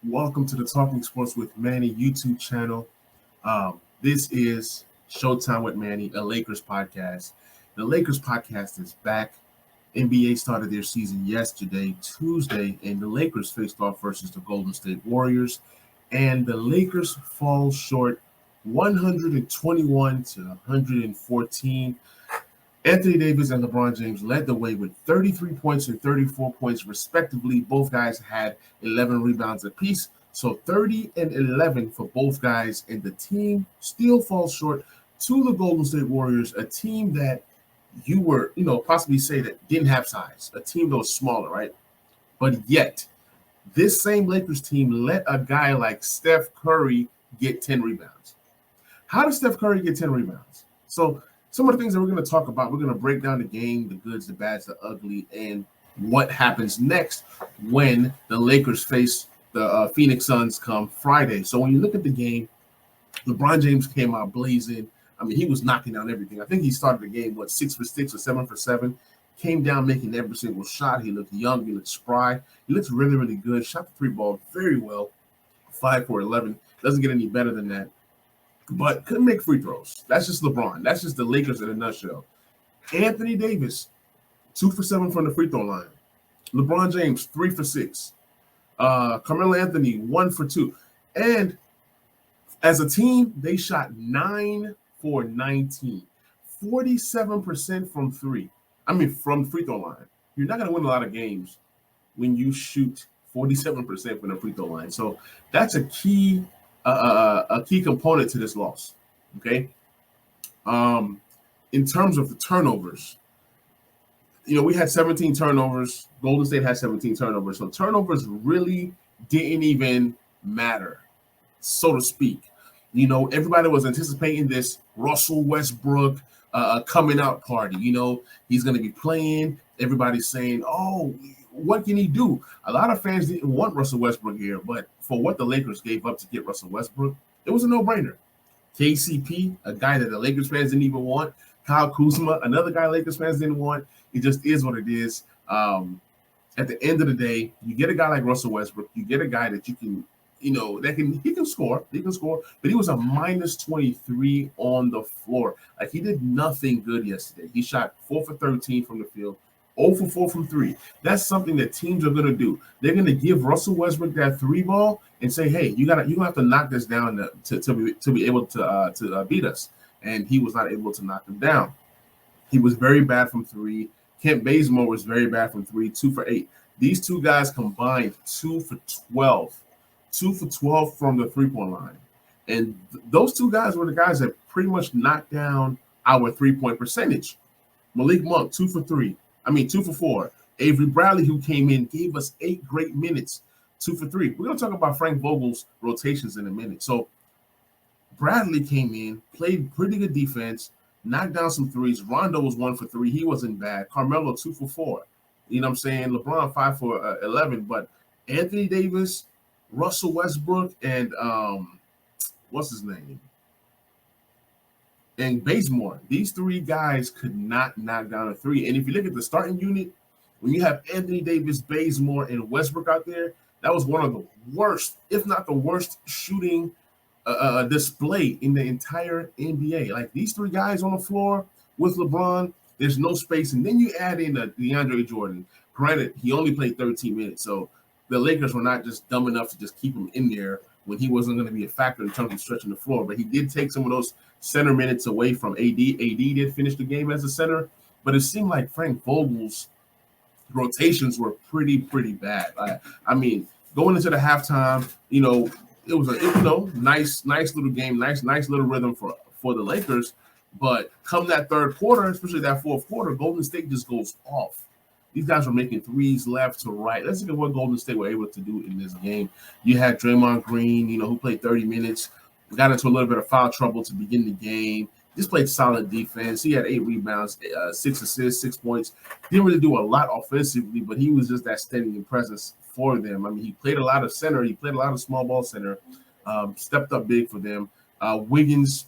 Welcome to the Talking Sports with Manny YouTube channel. This is Showtime with Manny, a Lakers podcast. The Lakers podcast is back. NBA started their season yesterday, Tuesday, and the Lakers faced off versus the Golden State Warriors. And the Lakers fall short 121 to 114. Anthony Davis and LeBron James led the way with 33 points and 34 points, respectively. Both guys had 11 rebounds apiece. So 30 and 11 for both guys. And the team still falls short to the Golden State Warriors, a team that you were, possibly say that didn't have size, a team that was smaller, right? But yet, this same Lakers team let a guy like Steph Curry get 10 rebounds. How does Steph Curry get 10 rebounds? So some of the things that we're going to talk about, we're going to break down the game, the goods, the bads, the ugly, and what happens next when the Lakers face the Phoenix Suns come Friday. So when you look at the game, LeBron James came out blazing. I mean, he was knocking down everything. I think he started the game, 6 for 6 or 7 for 7. Came down making every single shot. He looked young. He looked spry. He looks really, really good. Shot the three ball very well. 5 for 11. Doesn't get any better than that. But couldn't make free throws. That's just LeBron. That's just the Lakers in a nutshell. Anthony Davis, 2 for 7 from the free throw line. LeBron James, 3 for 6. Carmelo Anthony, 1 for 2. And as a team, they shot 9 for 19. 47% from from free throw line. You're not going to win a lot of games when you shoot 47% from the free throw line. So that's a key component to this loss. Okay. In terms of the turnovers, we had 17 turnovers. Golden State had 17 turnovers. So turnovers really didn't even matter, so to speak. Everybody was anticipating this Russell Westbrook coming out party. He's going to be playing. Everybody's saying, oh, what can he do? A lot of fans didn't want Russell Westbrook here, but for what the Lakers gave up to get Russell Westbrook, it was a no-brainer. KCP, a guy that the Lakers fans didn't even want. Kyle Kuzma, another guy Lakers fans didn't want. It just is what it is. At the end of the day, you get a guy like Russell Westbrook. You get a guy that you can, he can score. He can score, but he was a minus 23 on the floor. Like, he did nothing good yesterday. He shot 4 for 13 from the field. 0 for 4 from 3. That's something that teams are going to do. They're going to give Russell Westbrook that 3 ball and say, "Hey, you have to knock this down to be able to beat us." And he was not able to knock him down. He was very bad from 3. Kent Bazemore was very bad from 3, 2 for 8. These two guys combined 2 for 12. 2 for 12 from the three-point line. And those two guys were the guys that pretty much knocked down our three-point percentage. Malik Monk, 2 for 4. Avery Bradley, who came in, gave us 8 great minutes, 2 for 3. We're going to talk about Frank Vogel's rotations in a minute. So Bradley came in, played pretty good defense, knocked down some threes. Rondo was 1 for 3. He wasn't bad. Carmelo, 2 for 4. You know what I'm saying? LeBron, 5 for 11. But Anthony Davis, Russell Westbrook, and what's his name? And Bazemore. These 3 guys could not knock down a 3. And if you look at the starting unit, when you have Anthony Davis, Bazemore, and Westbrook out there, that was one of the worst, if not the worst, shooting display in the entire NBA. Like, these 3 guys on the floor with LeBron, there's no space. And then you add in DeAndre Jordan. Granted, he only played 13 minutes, so the Lakers were not just dumb enough to just keep him in there when he wasn't going to be a factor in terms of stretching the floor. But he did take some of those center minutes away from AD. AD did finish the game as a center, but it seemed like Frank Vogel's rotations were pretty bad. I mean, going into the halftime, it was a nice little game, nice little rhythm for the Lakers. But come that third quarter, especially that fourth quarter, Golden State just goes off. These guys were making threes left to right. Let's look at what Golden State were able to do in this game. You had Draymond Green, who played 30 minutes, got into a little bit of foul trouble to begin the game. Just played solid defense. He had 8 rebounds, 6 assists, 6 points. Didn't really do a lot offensively, but he was just that steadying presence for them. I mean, he played a lot of center. He played a lot of small ball center. Stepped up big for them. Wiggins,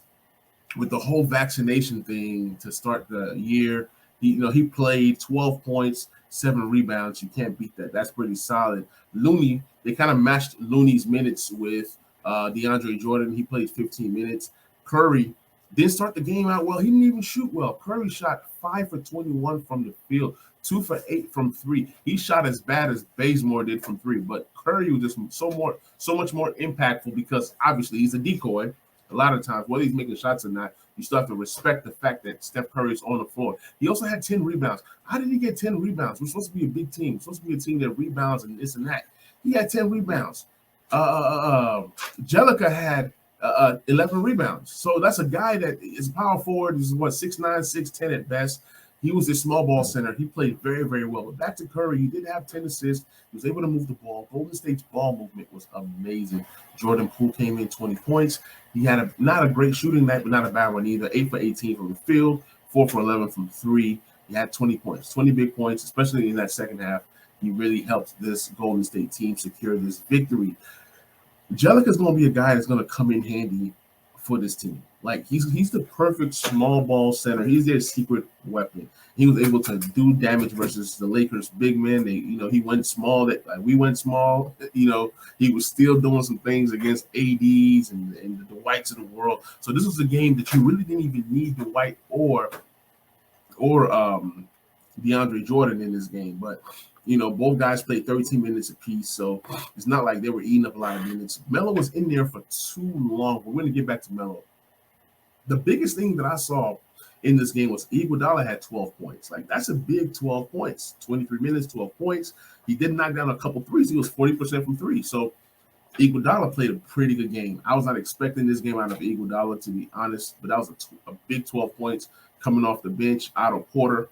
with the whole vaccination thing to start the year, he played 12 points, 7 rebounds. You can't beat that. That's pretty solid. Looney, they kind of matched Looney's minutes with DeAndre Jordan. He played 15 minutes. Curry didn't start the game out well. He didn't even shoot well. Curry shot 5 for 21 from the field, 2 for 8 from 3. He shot as bad as Bazemore did from 3, but Curry was just so much more impactful because obviously he's a decoy. A lot of times, whether he's making shots or not, you still have to respect the fact that Steph Curry is on the floor. He also had 10 rebounds. How did he get 10 rebounds? We're supposed to be a big team. We're supposed to be a team that rebounds and this and that. He had 10 rebounds. Jellica had 11 rebounds. So that's a guy that is power forward. He's 6'9", 6'10" at best. He was a small ball center. He played very, very well. But back to Curry, he did have 10 assists. He was able to move the ball. Golden State's ball movement was amazing. Jordan Poole came in 20 points. He had not a great shooting night, but not a bad one either. 8 for 18 from the field, 4 for 11 from 3. He had 20 points, 20 big points, especially in that second half. He really helped this Golden State team secure this victory. Jellica's going to be a guy that's going to come in handy for this team. Like he's the perfect small ball center. He's their secret weapon. He was able to do damage versus the Lakers big men. He went small. We went small. He was still doing some things against ADs and the Dwights of the world. So this was a game that you really didn't even need Dwight or DeAndre Jordan in this game. But both guys played 13 minutes apiece, so it's not like they were eating up a lot of minutes. Melo was in there for too long. We're going to get back to Melo. The biggest thing that I saw in this game was Iguodala had 12 points. Like, that's a big 12 points. 23 minutes, 12 points. He did knock down a couple threes. He was 40% from 3. So Iguodala played a pretty good game. I was not expecting this game out of Iguodala, to be honest, but that was a big 12 points coming off the bench. Otto Porter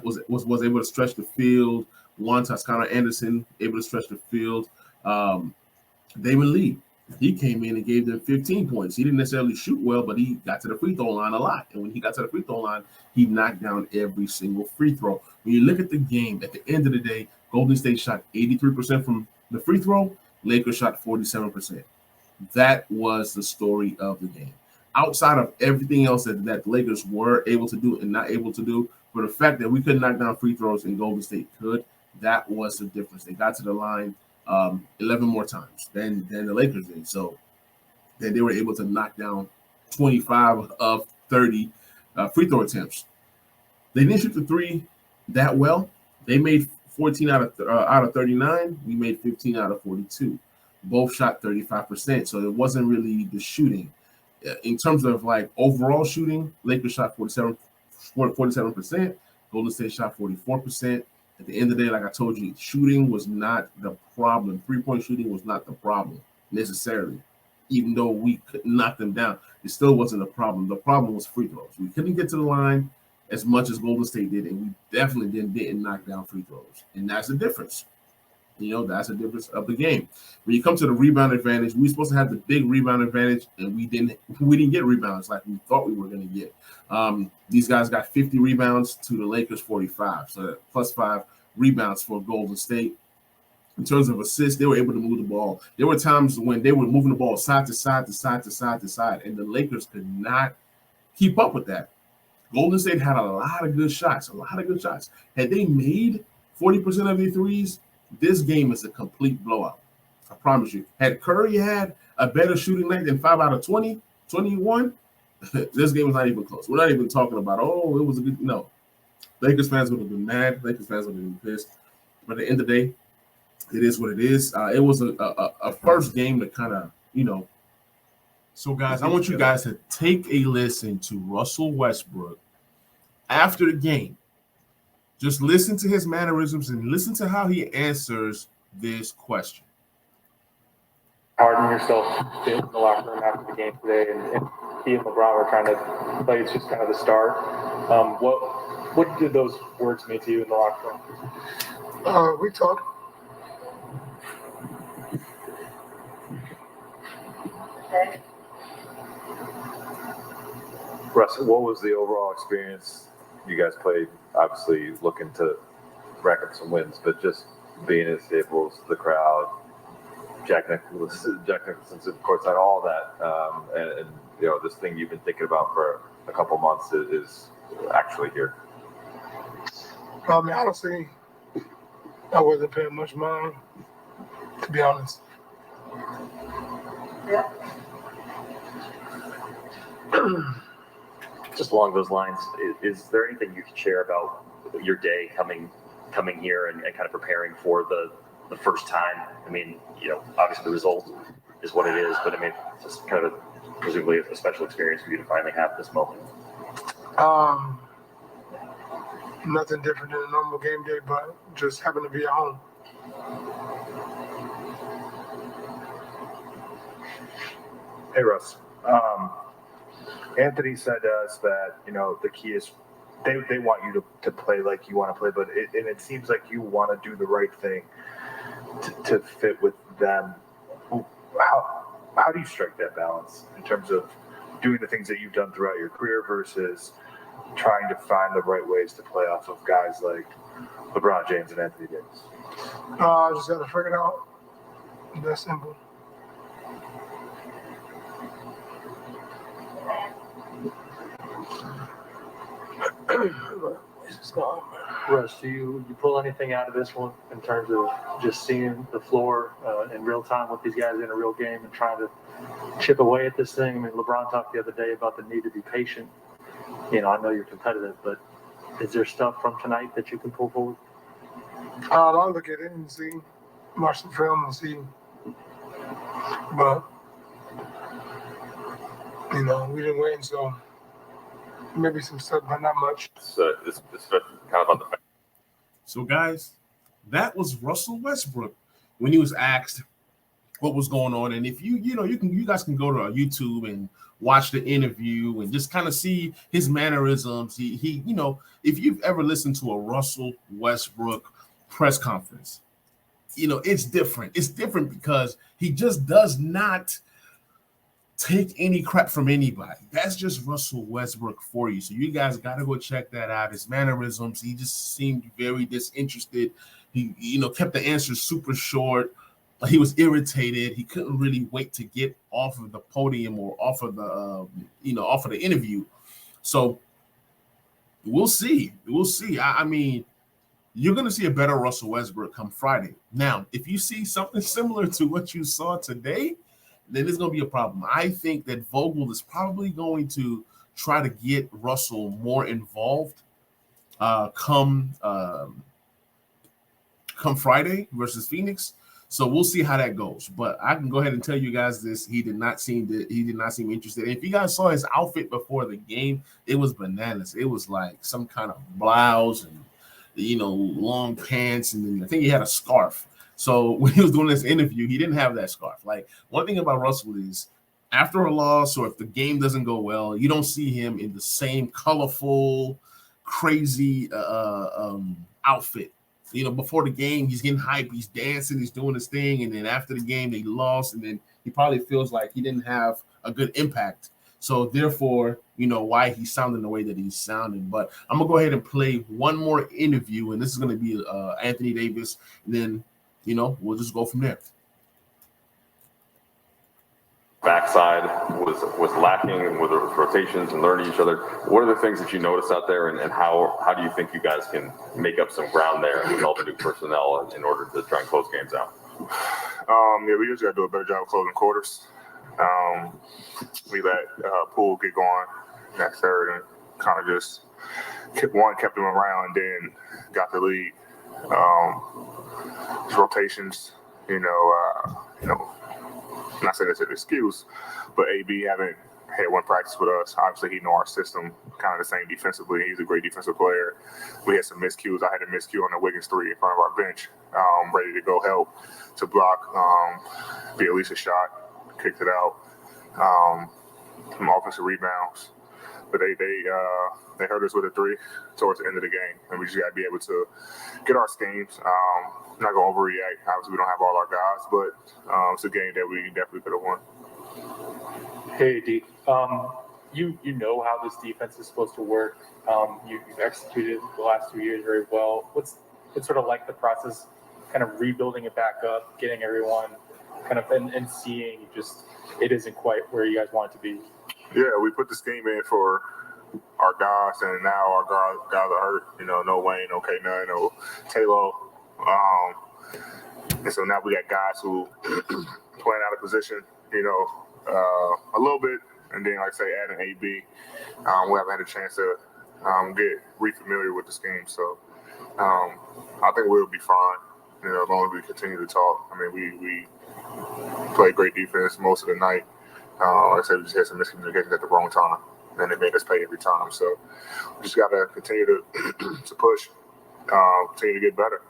was able to stretch the field. Toscano Anderson able to stretch the field. David Lee, he came in and gave them 15 points. He didn't necessarily shoot well, but he got to the free throw line a lot. And when he got to the free throw line, he knocked down every single free throw. When you look at the game, at the end of the day, Golden State shot 83% from the free throw. Lakers shot 47%. That was the story of the game. Outside of everything else that the Lakers were able to do and not able to do, for the fact that we couldn't knock down free throws and Golden State could, that was the difference. They got to the line 11 more times than the Lakers did. So then they were able to knock down 25 of 30 free throw attempts. They didn't shoot the 3 that well. They made 14 out of 39. We made 15 out of 42. Both shot 35%. So it wasn't really the shooting. In terms of like overall shooting, Lakers shot 47%. Golden State shot 44%. At the end of the day, like I told you, shooting was not the problem. 3-point shooting was not the problem necessarily. Even though we couldn't knock them down, it still wasn't a problem. The problem was free throws. We couldn't get to the line as much as Golden State did, and we definitely didn't knock down free throws. And that's the difference. That's the difference of the game. When you come to the rebound advantage, we were supposed to have the big rebound advantage, and we didn't get rebounds like we thought we were going to get. These guys got 50 rebounds to the Lakers 45, so plus 5 rebounds for Golden State. In terms of assists, they were able to move the ball. There were times when they were moving the ball side to side to side to side to side, and the Lakers could not keep up with that. Golden State had a lot of good shots, Had they made 40% of their threes, this game is a complete blowout. I promise you. Had Curry had a better shooting night than 5 out of 20, 21, this game was not even close. We're not even talking about, it was a good, no. Lakers fans would have been mad. Lakers fans would have been pissed. But at the end of the day, it is what it is. It was a first game that kind of, So, guys, I want you guys to take a listen to Russell Westbrook after the game. Just listen to his mannerisms and listen to how he answers this question. Harden yourself in the locker room after the game today, and he and LeBron were trying to play. It's just kind of the start. What did those words mean to you in the locker room? We talked. Russ, what was the overall experience? You guys played, obviously looking to rack up some wins, but just being at Staples, the crowd, Jack Nicholson's of course, all that, and this thing you've been thinking about for a couple months is actually here. Honestly, I wasn't paying much mind, to be honest. Yeah. Just along those lines, is there anything you could share about your day coming here and kind of preparing for the first time? I mean, obviously the result is what it is, but I mean, it's just kind of presumably a special experience for you to finally have this moment. Nothing different than a normal game day, but just happen to be at home. Hey, Russ. Anthony said to us that, the key is they want you to play like you want to play, but it seems like you want to do the right thing to fit with them. How do you strike that balance in terms of doing the things that you've done throughout your career versus trying to find the right ways to play off of guys like LeBron James and Anthony Davis? I just got to figure it out. That's simple. Russ, do you pull anything out of this one in terms of just seeing the floor in real time with these guys in a real game and trying to chip away at this thing? I mean, LeBron talked the other day about the need to be patient. I know you're competitive, but is there stuff from tonight that you can pull forward? I'll look at it and see, watch the film and see. But, we didn't win, so maybe some stuff, but not much. It's kind of on the back. So, guys, that was Russell Westbrook when he was asked what was going on. And if you guys can go to YouTube and watch the interview and just kind of see his mannerisms. He if you've ever listened to a Russell Westbrook press conference, it's different. It's different because he just does not take any crap from anybody. That's just Russell Westbrook for you. So you guys got to go check that out. His mannerisms, he just seemed very disinterested. He, kept the answers super short. He was irritated. He couldn't really wait to get off of the podium or off of the interview. So we'll see. We'll see. I mean, you're going to see a better Russell Westbrook come Friday. Now, if you see something similar to what you saw today, then there's going to be a problem. I think that Vogel is probably going to try to get Russell more involved come Friday versus Phoenix. So we'll see how that goes. But I can go ahead and tell you guys this: he did not seem interested. And if you guys saw his outfit before the game, it was bananas. It was like some kind of blouse and long pants, and then I think he had a scarf. So when he was doing this interview, he didn't have that scarf. Like, one thing about Russell is after a loss or if the game doesn't go well, you don't see him in the same colorful, crazy outfit. Before the game, he's getting hype, he's dancing, he's doing his thing, and then after the game, they lost, and then he probably feels like he didn't have a good impact. So therefore, why he's sounding the way that he's sounding. But I'm gonna go ahead and play one more interview, and this is gonna be Anthony Davis, and then we'll just go from there. Backside was lacking with the rotations and learning each other. What are the things that you noticed out there, and how do you think you guys can make up some ground there and develop a new personnel in order to try and close games out? We just got to do a better job of closing quarters. We let Poole get going in that third and kind of just kept him around, then got the lead. Rotations, I'm not saying it's an excuse, but AB haven't had one practice with us. Obviously, he know our system, kind of the same defensively. He's a great defensive player. We had some miscues. I had a miscue on the Wiggins 3 in front of our bench, ready to go help to block the Elisa shot, kicked it out, some offensive rebounds. But they hurt us with a 3 towards the end of the game, and we just got to be able to get our schemes. Not going to overreact. Obviously, we don't have all our guys, but it's a game that we definitely could have won. Hey, D. You know how this defense is supposed to work. You've executed the last 2 years very well. What's sort of like the process, kind of rebuilding it back up, getting everyone kind of and seeing just it isn't quite where you guys want it to be? Yeah, we put the scheme in for our guys, and now our guys are hurt. No Wayne, no K9, no Taylor. And so now we got guys who playing out of position, a little bit. And then, like I say, adding AB, we haven't had a chance to get re-familiar with the scheme. So I think we'll be fine, as long as we continue to talk. I mean, we played great defense most of the night. Like I said, we just had some miscommunications at the wrong time, and they made us pay every time. So we just got to continue to to push, continue to get better.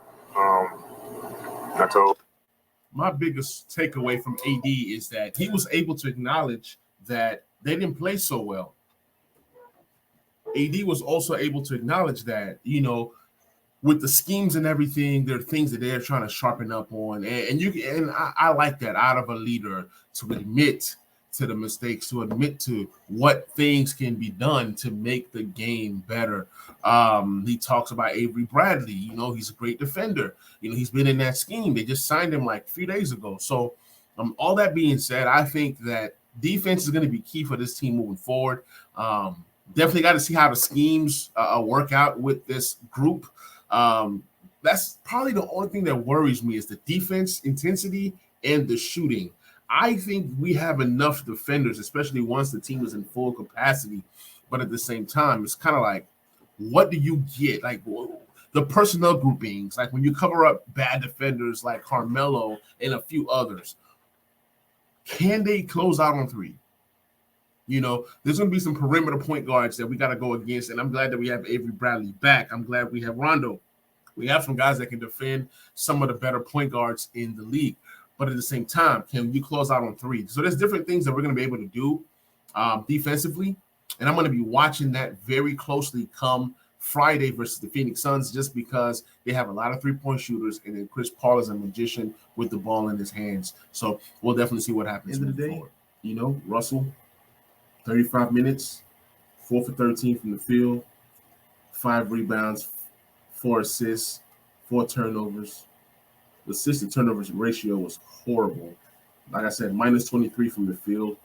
My biggest takeaway from AD is that he was able to acknowledge that they didn't play so well. AD was also able to acknowledge that, with the schemes and everything, there are things that they're trying to sharpen up on. And I like that out of a leader, to admit to the mistakes, to admit to what things can be done to make the game better. He talks about Avery Bradley. He's a great defender. He's been in that scheme. They just signed him like 3 days ago. So all that being said, I think that defense is going to be key for this team moving forward. Definitely got to see how the schemes work out with this group. That's probably the only thing that worries me is the defense intensity and the shooting. I think we have enough defenders, especially once the team is in full capacity. But at the same time, it's kind of like, what do you get? Like the personnel groupings, like when you cover up bad defenders like Carmelo and a few others, can they close out on three? There's going to be some perimeter point guards that we got to go against, and I'm glad that we have Avery Bradley back. I'm glad we have Rondo. We have some guys that can defend some of the better point guards in the league. But at the same time, can you close out on three? So there's different things that we're going to be able to do defensively, and I'm going to be watching that very closely come Friday versus the Phoenix Suns, just because they have a lot of three-point shooters, and then Chris Paul is a magician with the ball in his hands. So we'll definitely see what happens. End of the day, Russell, 35 minutes, 4 for 13 from the field, 5 rebounds, 4 assists, 4 turnovers. The assist to turnovers ratio was horrible. Like I said, minus 23 from the field.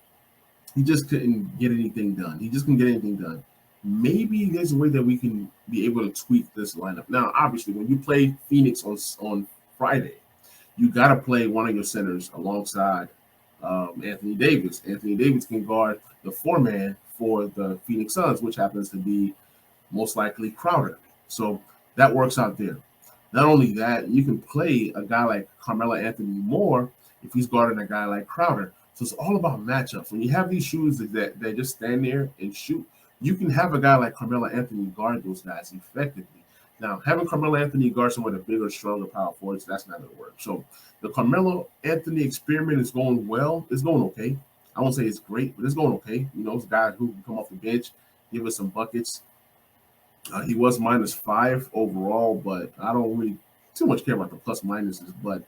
He just couldn't get anything done. Maybe there's a way that we can be able to tweak this lineup. Now, obviously, when you play Phoenix on Friday, you got to play one of your centers alongside Anthony Davis. Anthony Davis can guard the 4-man for the Phoenix Suns, which happens to be most likely Crowder. So that works out there. Not only that, you can play a guy like Carmelo Anthony more if he's guarding a guy like Crowder. So it's all about matchups. When you have these shooters that just stand there and shoot, you can have a guy like Carmelo Anthony guard those guys effectively. Now, having Carmelo Anthony guard some of the bigger, stronger power forwards, that's not going to work. So the Carmelo Anthony experiment is going well. It's going okay. I won't say it's great, but it's going okay. It's a guy who can come off the bench, give us some buckets. He was -5 overall, but I don't really too much care about the plus minuses. But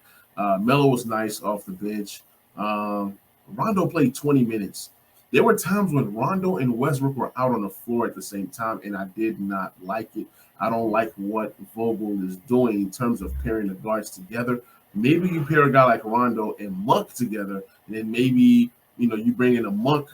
Melo was nice off the bench. Rondo played 20 minutes. There were times when Rondo and Westbrook were out on the floor at the same time, and I did not like it. I don't like what Vogel is doing in terms of pairing the guards together. Maybe you pair a guy like Rondo and Monk together, and then maybe you bring in a Monk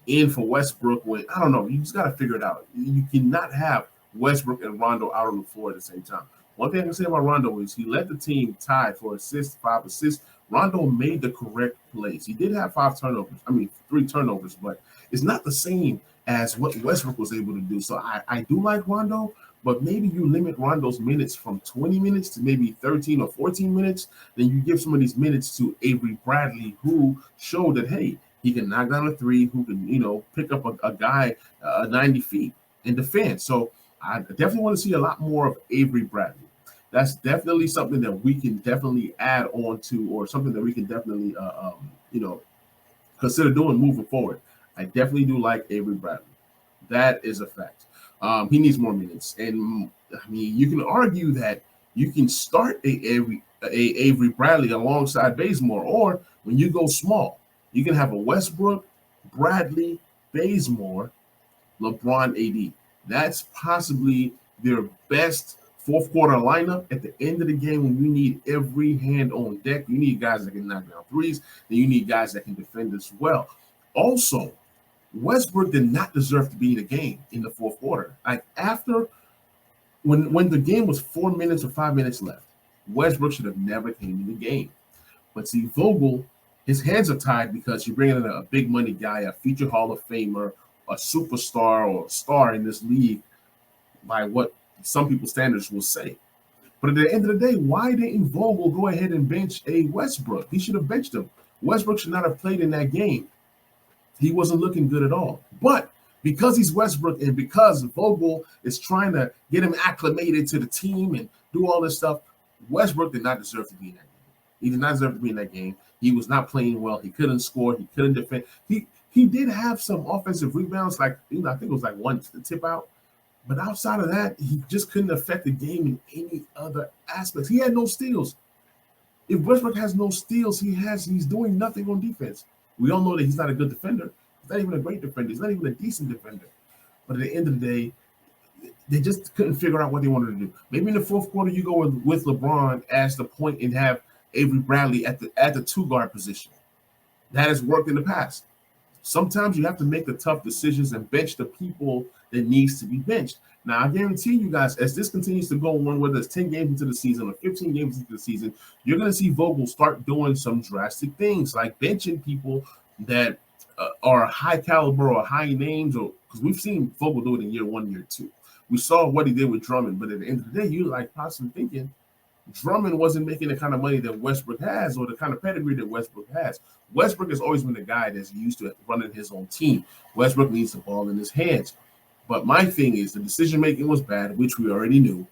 in for Westbrook. When I don't know, you just got to figure it out. You cannot have Westbrook and Rondo out on the floor at the same time. One thing I can say about Rondo is he led the team tied for 5 assists. Rondo made the correct plays. He did have 3 turnovers, but it's not the same as what Westbrook was able to do. So I do like Rondo, but maybe you limit Rondo's minutes from 20 minutes to maybe 13 or 14 minutes. Then you give some of these minutes to Avery Bradley, who showed that, hey, he can knock down a 3, who can, pick up a guy 90 feet and defend. So I definitely want to see a lot more of Avery Bradley. That's definitely something that we can definitely add on to, or something that we can definitely, consider doing moving forward. I definitely do like Avery Bradley. That is a fact. He needs more minutes. And, you can argue that you can start Avery Bradley alongside Bazemore, or when you go small, you can have a Westbrook, Bradley, Bazemore, LeBron, AD. That's possibly their best fourth quarter lineup at the end of the game when you need every hand on deck. You need guys that can knock down threes, then you need guys that can defend as well. Also, Westbrook did not deserve to be in the game in the fourth quarter. Like when the game was 4 minutes or 5 minutes left, Westbrook should have never came in the game. But see, Vogel, his hands are tied because you're bringing in a big money guy, a future Hall of Famer, a superstar or a star in this league by what some people's standards will say. But at the end of the day, why didn't Vogel go ahead and bench a Westbrook? He should have benched him. Westbrook should not have played in that game. He wasn't looking good at all. But because he's Westbrook and because Vogel is trying to get him acclimated to the team and do all this stuff, Westbrook did not deserve to be in that game. He did not deserve to be in that game. He was not playing well. He couldn't score. He couldn't defend. He did have some offensive rebounds, like I think it was like one tip out. But outside of that, he just couldn't affect the game in any other aspects. He had no steals. If Westbrook has no steals, he's doing nothing on defense. We all know that he's not a good defender. He's not even a great defender. He's not even a decent defender. But at the end of the day, they just couldn't figure out what they wanted to do. Maybe in the fourth quarter, you go with LeBron as the point and have Avery Bradley at the two guard position. That has worked in the past. Sometimes you have to make the tough decisions and bench the people that needs to be benched. Now, I guarantee you guys, as this continues to go on, whether it's 10 games into the season or 15 games into the season, you're going to see Vogel start doing some drastic things like benching people that are high caliber or high names, or because we've seen Vogel do it in year 1, year 2. We saw what he did with Drummond, but at the end of the day, you like possibly thinking Drummond wasn't making the kind of money that Westbrook has or the kind of pedigree that Westbrook has. Westbrook has always been the guy that's used to running his own team. Westbrook needs the ball in his hands. But my thing is the decision-making was bad, which we already knew.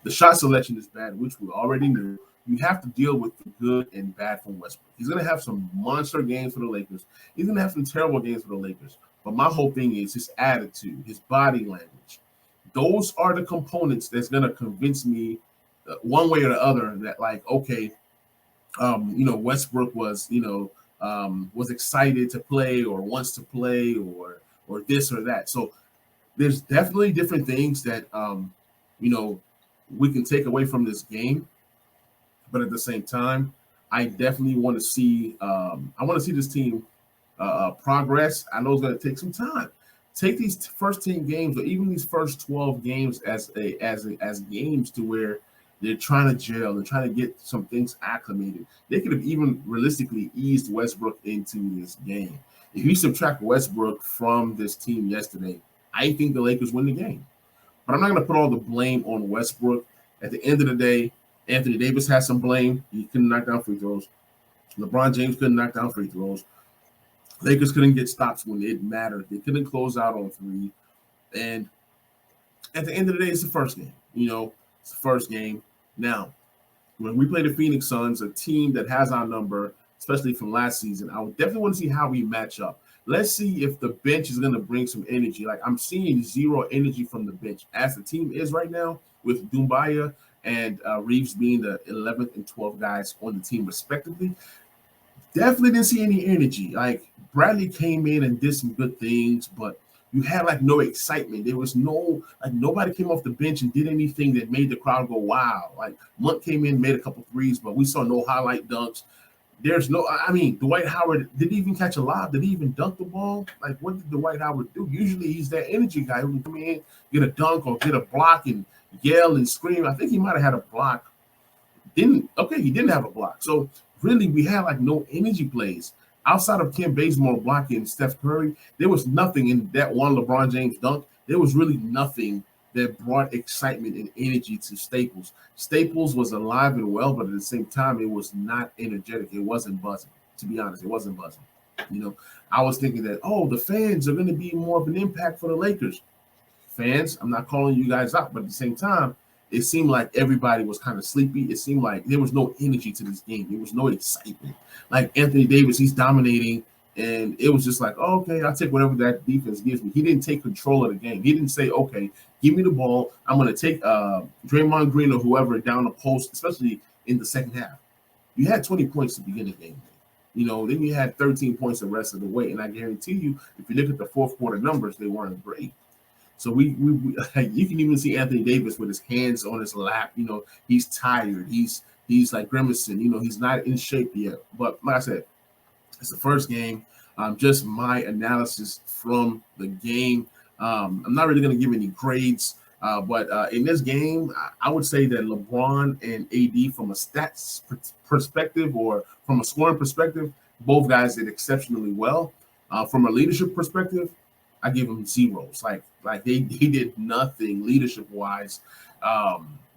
The shot selection is bad, which we already knew. You have to deal with the good and bad from Westbrook. He's going to have some monster games for the Lakers. He's going to have some terrible games for the Lakers. But my whole thing is his attitude, his body language. Those are the components that's going to convince me one way or the other that, like, okay, Westbrook was, was excited to play or wants to play or this or that. So there's definitely different things that, we can take away from this game. But at the same time, I definitely want to see, this team progress. I know it's going to take some time. Take these first 10 games or even these first 12 games as games to where they're trying to gel. They're trying to get some things acclimated. They could have even realistically eased Westbrook into this game. If you subtract Westbrook from this team yesterday, I think the Lakers win the game. But I'm not going to put all the blame on Westbrook. At the end of the day, Anthony Davis has some blame. He couldn't knock down free throws. LeBron James couldn't knock down free throws. Lakers couldn't get stops when it mattered. They couldn't close out on three. And at the end of the day, it's the first game. It's the first game. Now, when we play the Phoenix Suns, a team that has our number, especially from last season, I would definitely want to see how we match up. Let's see if the bench is going to bring some energy. Like, I'm seeing zero energy from the bench as the team is right now, with Doumbia and Reeves being the 11th and 12th guys on the team respectively. Definitely didn't see any energy. Like, Bradley came in and did some good things, but you had like no excitement. There was nobody came off the bench and did anything that made the crowd go, wow. Like, Monk came in, made a couple threes, but we saw no highlight dunks. Dwight Howard didn't even catch a lob. Did he even dunk the ball? Like, what did Dwight Howard do? Usually he's that energy guy who can come in, get a dunk or get a block and yell and scream. I think he might have had a block. He didn't have a block. So really, we had like no energy plays. Outside of Ken Bazemore blocking Steph Curry, there was nothing in that one LeBron James dunk. There was really nothing that brought excitement and energy to Staples. Staples was alive and well, but at the same time, it was not energetic. It wasn't buzzing. To be honest, it wasn't buzzing. I was thinking that, the fans are going to be more of an impact for the Lakers. Fans, I'm not calling you guys out, but at the same time, it seemed like everybody was kind of sleepy. It seemed like there was no energy to this game. There was no excitement. Like Anthony Davis, he's dominating, and it was just like, okay, I'll take whatever that defense gives me. He didn't take control of the game. He didn't say, okay, give me the ball. I'm going to take Draymond Green or whoever down the post, especially in the second half. You had 20 points to begin the game. Then you had 13 points the rest of the way. And I guarantee you, if you look at the fourth quarter numbers, they weren't great. So we you can even see Anthony Davis with his hands on his lap. He's tired. He's like grimacing. He's not in shape yet. But like I said, it's the first game. Just my analysis from the game. I'm not really going to give any grades. But in this game, I would say that LeBron and AD, from a stats perspective or from a scoring perspective, both guys did exceptionally well. From a leadership perspective, I give them zeros. Like they did nothing leadership wise.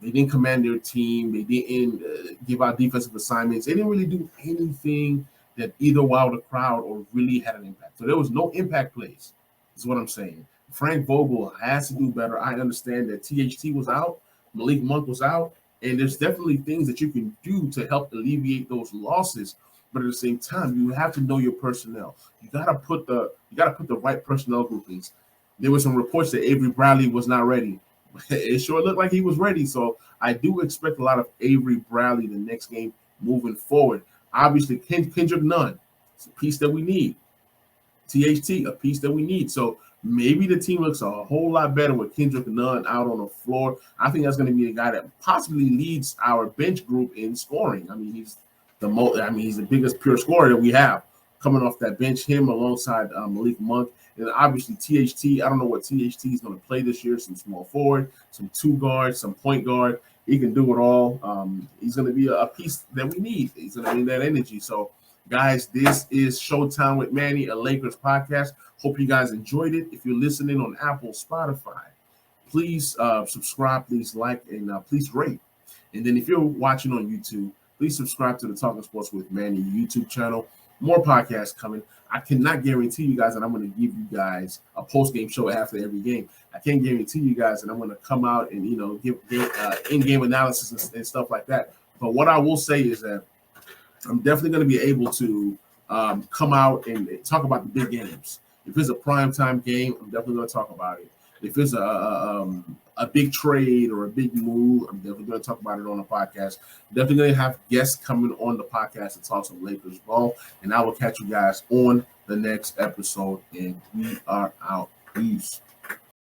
They didn't command their team. They didn't give out defensive assignments. They didn't really do anything that either wowed the crowd or really had an impact. So there was no impact plays, is what I'm saying. Frank Vogel has to do better. I understand that THT was out, Malik Monk was out, and there's definitely things that you can do to help alleviate those losses. But at the same time, you have to know your personnel. You gotta put the right personnel groupings. There were some reports that Avery Bradley was not ready. It sure looked like he was ready. So I do expect a lot of Avery Bradley the next game moving forward. Obviously, Kendrick Nunn, it's a piece that we need. THT, a piece that we need. So maybe the team looks a whole lot better with Kendrick Nunn out on the floor. I think that's going to be a guy that possibly leads our bench group in scoring. I mean, he's the biggest pure scorer that we have coming off that bench. Him alongside Malik Monk, and obviously THT. I don't know what THT is going to play this year. Some small forward, some two guard, some point guard. He can do it all. He's going to be a piece that we need. He's going to need that energy. So, guys, this is Showtime with Manny, a Lakers podcast. Hope you guys enjoyed it. If you're listening on Apple, Spotify, please subscribe, please like, and please rate. And then if you're watching on YouTube, please subscribe to the Talking Sports with Manny YouTube channel. More podcasts coming. I cannot guarantee you guys that I'm going to give you guys a post-game show after every game. I can't guarantee you guys that I'm going to come out and, give in-game analysis and stuff like that. But what I will say is that I'm definitely going to be able to come out and talk about the big games. If it's a primetime game, I'm definitely going to talk about it. If it's a big trade or a big move, I'm definitely going to talk about it on the podcast. I'm definitely going to have guests coming on the podcast to talk some Lakers ball, and I will catch you guys on the next episode, and we are out. Peace.